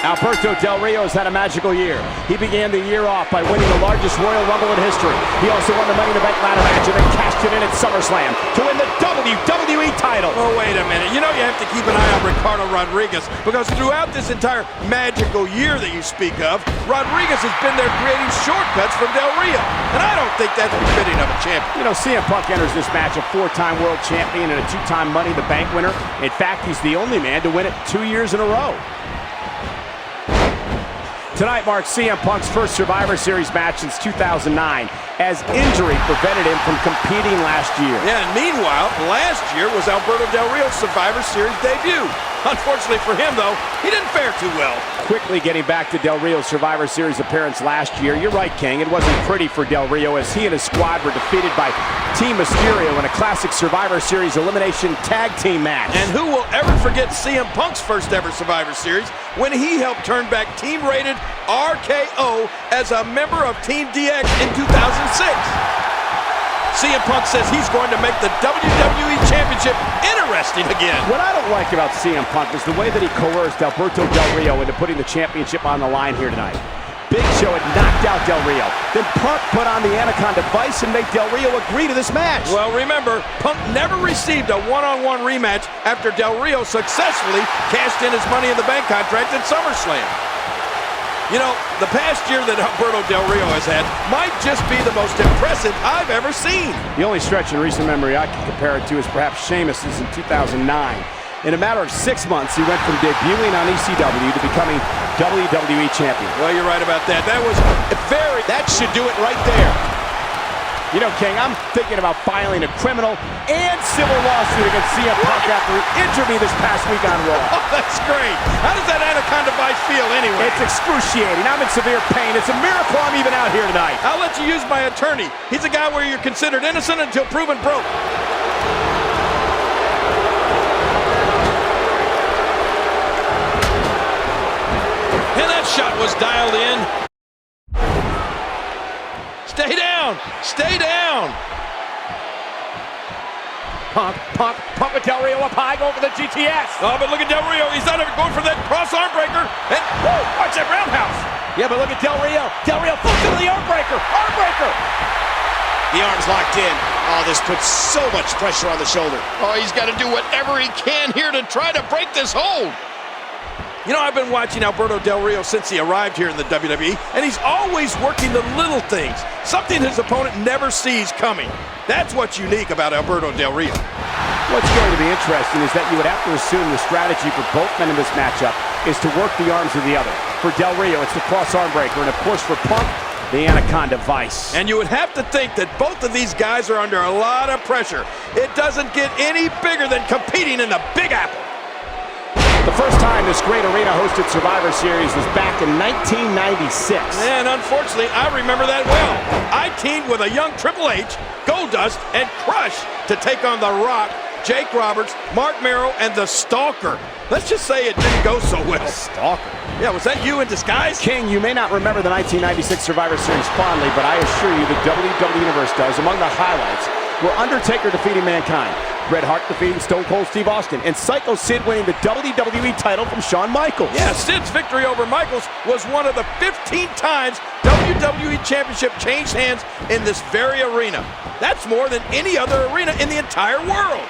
Alberto Del Rio has had a magical year. He began the year off by winning the largest Royal Rumble in history. He also won the Money in the Bank ladder match and then cashed it in at SummerSlam to win the WWE title. Oh, wait a minute. You know you have to keep an eye on Ricardo Rodriguez, because throughout this entire magical year that you speak of, Rodriguez has been there creating shortcuts from Del Rio. And I don't think that's befitting of a champion. You know, CM Punk enters this match a 4-time world champion and a 2-time Money in the Bank winner. In fact, he's the only man to win it 2 years in a row. Tonight marks CM Punk's first Survivor Series match since 2009, as injury prevented him from competing last year. Yeah, and meanwhile, last year was Alberto Del Rio's Survivor Series debut. Unfortunately for him, though, he didn't fare too well. Quickly getting back to Del Rio's Survivor Series appearance last year, you're right, King. It wasn't pretty for Del Rio as he and his squad were defeated by Team Mysterio in a classic Survivor Series elimination tag team match. And who will ever forget CM Punk's first ever Survivor Series when he helped turn back team-rated RKO as a member of Team DX in 2006. CM Punk says he's going to make the WWE Championship interesting again. What I don't like about CM Punk is the way that he coerced Alberto Del Rio into putting the championship on the line here tonight. Big Show had knocked out Del Rio. Then Punk put on the Anaconda Vice and made Del Rio agree to this match. Well, remember, Punk never received a one-on-one rematch after Del Rio successfully cashed in his Money in the Bank contract at SummerSlam. You know, the past year that Alberto Del Rio has had might just be the most impressive I've ever seen. The only stretch in recent memory I can compare it to is perhaps Sheamus's in 2009. In a matter of 6 months, he went from debuting on ECW to becoming WWE Champion. Well, you're right about that. That should do it right there. You know, King, I'm thinking about filing a criminal and civil lawsuit against CM Punk after he injured me this past week on Raw. Oh, that's great. How does that Anaconda Vice feel anyway? It's excruciating. I'm in severe pain. It's a miracle I'm even out here tonight. I'll let you use my attorney. He's a guy where you're considered innocent until proven broke. And that shot was dialed in. Stay down! Stay down! Punk with Del Rio up high, going for the GTS. Oh, but look at Del Rio. He's not even going for that cross arm breaker. And, whoa, watch that roundhouse. Yeah, but look at Del Rio. Del Rio flips into the arm breaker. Arm breaker. The arm's locked in. Oh, this puts so much pressure on the shoulder. Oh, he's got to do whatever he can here to try to break this hold. You know, I've been watching Alberto Del Rio since he arrived here in the WWE, and he's always working the little things, something his opponent never sees coming. That's what's unique about Alberto Del Rio. What's going to be interesting is that you would have to assume the strategy for both men in this matchup is to work the arms of the other. For Del Rio, it's the cross arm breaker, and of course for Punk, the Anaconda Vice. And you would have to think that both of these guys are under a lot of pressure. It doesn't get any bigger than competing in the Big Apple. The first time this great arena hosted Survivor Series was back in 1996. And unfortunately, I remember that well. I teamed with a young Triple H, Goldust, and Crush to take on The Rock, Jake Roberts, Mark Merrow, and The Stalker. Let's just say it didn't go so well. Stalker? Yeah, was that you in disguise? King, you may not remember the 1996 Survivor Series fondly, but I assure you the WWE Universe does. Among the highlights were Undertaker defeating Mankind, Bret Hart defeating Stone Cold Steve Austin, and Psycho Sid winning the WWE title from Shawn Michaels. Yeah, Sid's victory over Michaels was one of the 15 times WWE Championship changed hands in this very arena. That's more than any other arena in the entire world.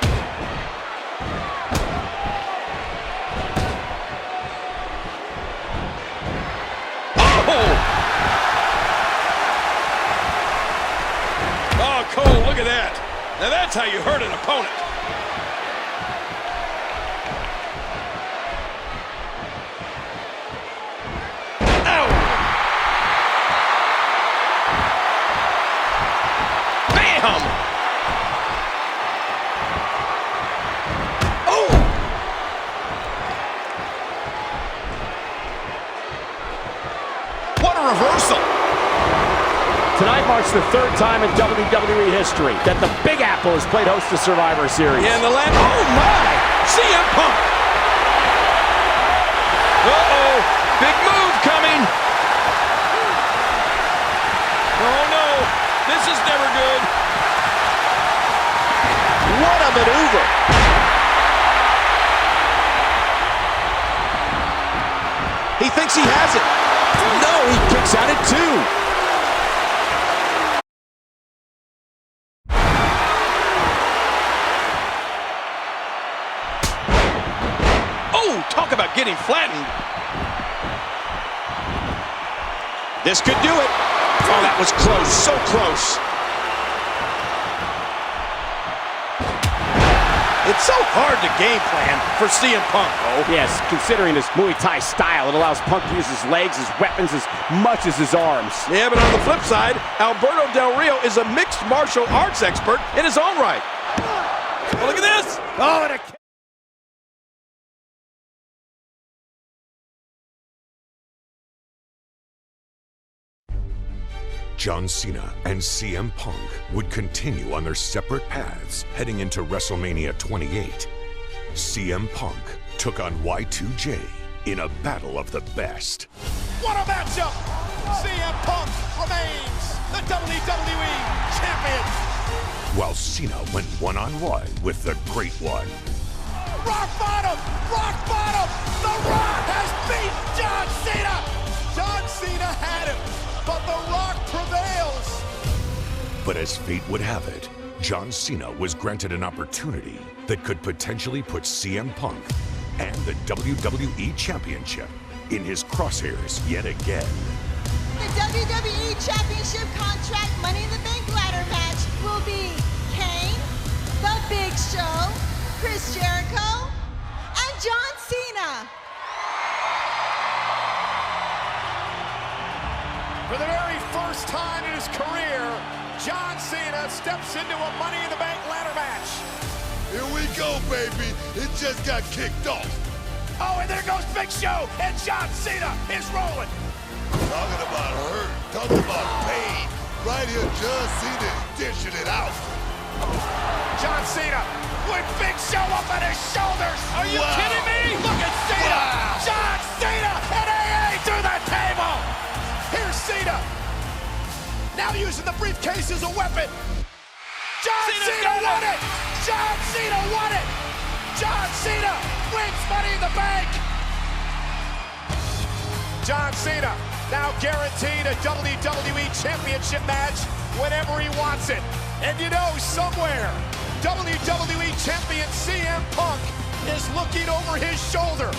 Oh, Cole, look at that. Now that's how you hurt an opponent. Ow! Bam! Oh! What a reversal! Tonight marks the third time in WWE history that the Big Apple has played host to Survivor Series. Yeah, and the last, oh my! CM Punk! Uh-oh! Big move coming! Oh no! This is never good! What a maneuver! He thinks he has it. No, he kicks out at 2. Oh, talk about getting flattened. This could do it. Oh, that was close, so close. It's so hard to game plan for CM Punk, oh. Yes, considering his Muay Thai style, it allows Punk to use his legs, his weapons, as much as his arms. Yeah, but on the flip side, Alberto Del Rio is a mixed martial arts expert in his own right. Oh, look at this. Oh, and a John Cena and CM Punk would continue on their separate paths heading into WrestleMania 28. CM Punk took on Y2J in a battle of the best. What a matchup! CM Punk remains the WWE Champion. While Cena went one-on-one with the Great One. Rock bottom! Rock bottom! The Rock has beat John Cena! John Cena had him, but The Rock prevails. But as fate would have it, John Cena was granted an opportunity that could potentially put CM Punk and the WWE Championship in his crosshairs yet again. The WWE Championship contract Money in the Bank ladder match will be Kane, The Big Show, Chris Jericho, and John Cena. For the very first time in his career, John Cena steps into a Money in the Bank ladder match. Here we go, baby. It just got kicked off. Oh, and there goes Big Show, and John Cena is rolling. Talking about hurt, talking about pain. Right here, John Cena is dishing it out. John Cena with Big Show up on his shoulders. Are you kidding me? Look at Cena. Wow. John Cena and AA to the table. Here's Cena. Now using the briefcase as a weapon. John Cena won it. John Cena won it. John Cena wins Money in the Bank. John Cena now guaranteed a WWE Championship match whenever he wants it. And you know, somewhere, WWE Champion CM Punk is looking over his shoulder.